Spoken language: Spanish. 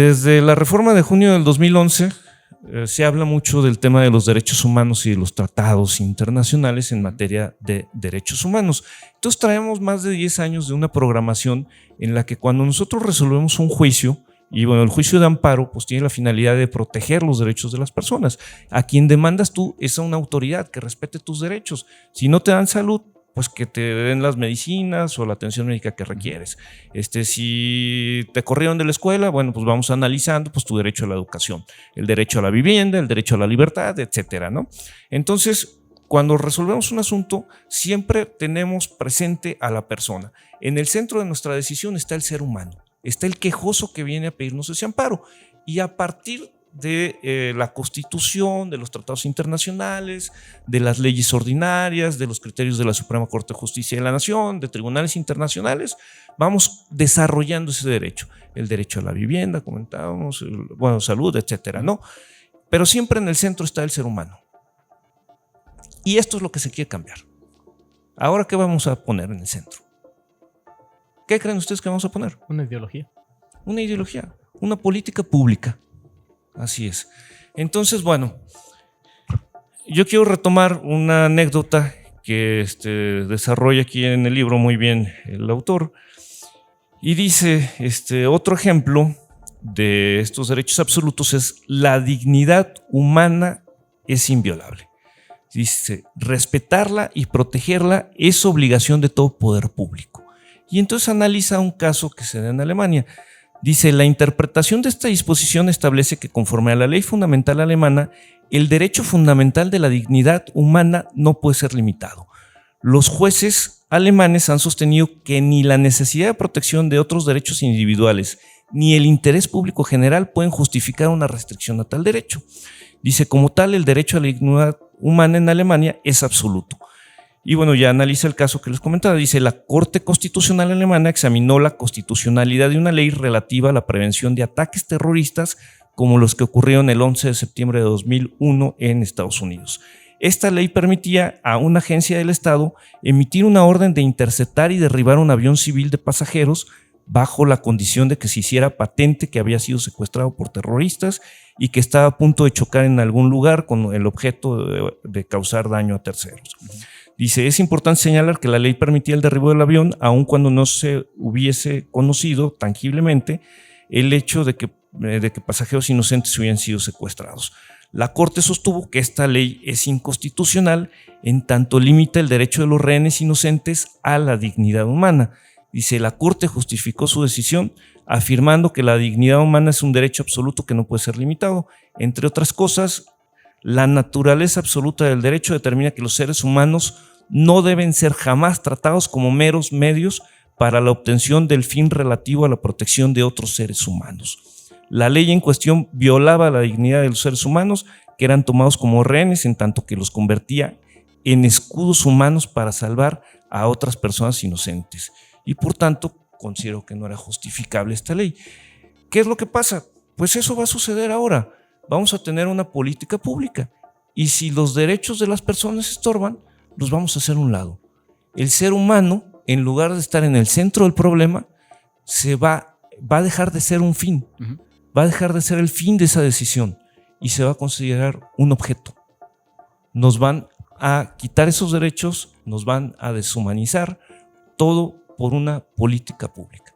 Desde la reforma de junio del 2011 se habla mucho del tema de los derechos humanos y de los tratados internacionales en materia de derechos humanos. Entonces traemos más de 10 años de una programación en la que cuando nosotros resolvemos un juicio, y bueno, el juicio de amparo pues tiene la finalidad de proteger los derechos de las personas. A quien demandas tú es a una autoridad que respete tus derechos. Si no te dan salud, pues que te den las medicinas o la atención médica que requieres. Si te corrieron de la escuela, bueno, pues vamos analizando pues tu derecho a la educación, el derecho a la vivienda, el derecho a la libertad, etcétera, ¿no? Entonces, cuando resolvemos un asunto, siempre tenemos presente a la persona. En el centro de nuestra decisión está el ser humano, está el quejoso que viene a pedirnos ese amparo. Y a partir de la Constitución, de los tratados internacionales, de las leyes ordinarias, de los criterios de la Suprema Corte de Justicia de la Nación, de tribunales internacionales, vamos desarrollando ese derecho. El derecho a la vivienda, comentábamos, bueno, salud, etcétera, ¿no? Pero siempre en el centro está el ser humano. Y esto es lo que se quiere cambiar. Ahora, ¿qué vamos a poner en el centro? ¿Qué creen ustedes que vamos a poner? Una ideología. Una ideología, una política pública. Así es. Entonces, bueno, yo quiero retomar una anécdota que desarrolla aquí en el libro muy bien el autor, y dice, otro ejemplo de estos derechos absolutos es: la dignidad humana es inviolable. Dice, respetarla y protegerla es obligación de todo poder público. Y entonces analiza un caso que se da en Alemania. Dice, la interpretación de esta disposición establece que conforme a la ley fundamental alemana, el derecho fundamental de la dignidad humana no puede ser limitado. Los jueces alemanes han sostenido que ni la necesidad de protección de otros derechos individuales ni el interés público general pueden justificar una restricción a tal derecho. Dice, como tal, el derecho a la dignidad humana en Alemania es absoluto. Y bueno, ya analiza el caso que les comentaba. Dice, la Corte Constitucional Alemana examinó la constitucionalidad de una ley relativa a la prevención de ataques terroristas como los que ocurrieron el 11 de septiembre de 2001 en Estados Unidos. Esta ley permitía a una agencia del Estado emitir una orden de interceptar y derribar un avión civil de pasajeros bajo la condición de que se hiciera patente que había sido secuestrado por terroristas y que estaba a punto de chocar en algún lugar con el objeto de causar daño a terceros. Dice, es importante señalar que la ley permitía el derribo del avión aun cuando no se hubiese conocido tangiblemente el hecho de que pasajeros inocentes hubieran sido secuestrados. La Corte sostuvo que esta ley es inconstitucional en tanto limita el derecho de los rehenes inocentes a la dignidad humana. Dice, la Corte justificó su decisión afirmando que la dignidad humana es un derecho absoluto que no puede ser limitado. Entre otras cosas, la naturaleza absoluta del derecho determina que los seres humanos no deben ser jamás tratados como meros medios para la obtención del fin relativo a la protección de otros seres humanos. La ley en cuestión violaba la dignidad de los seres humanos, que eran tomados como rehenes, en tanto que los convertía en escudos humanos para salvar a otras personas inocentes. Y por tanto, considero que no era justificable esta ley. ¿Qué es lo que pasa? Pues eso va a suceder ahora. Vamos a tener una política pública. Y si los derechos de las personas estorban, los vamos a hacer a un lado. El ser humano, en lugar de estar en el centro del problema, va a dejar de ser un fin. Va a dejar de ser el fin de esa decisión y se va a considerar un objeto. Nos van a quitar esos derechos, nos van a deshumanizar, todo por una política pública.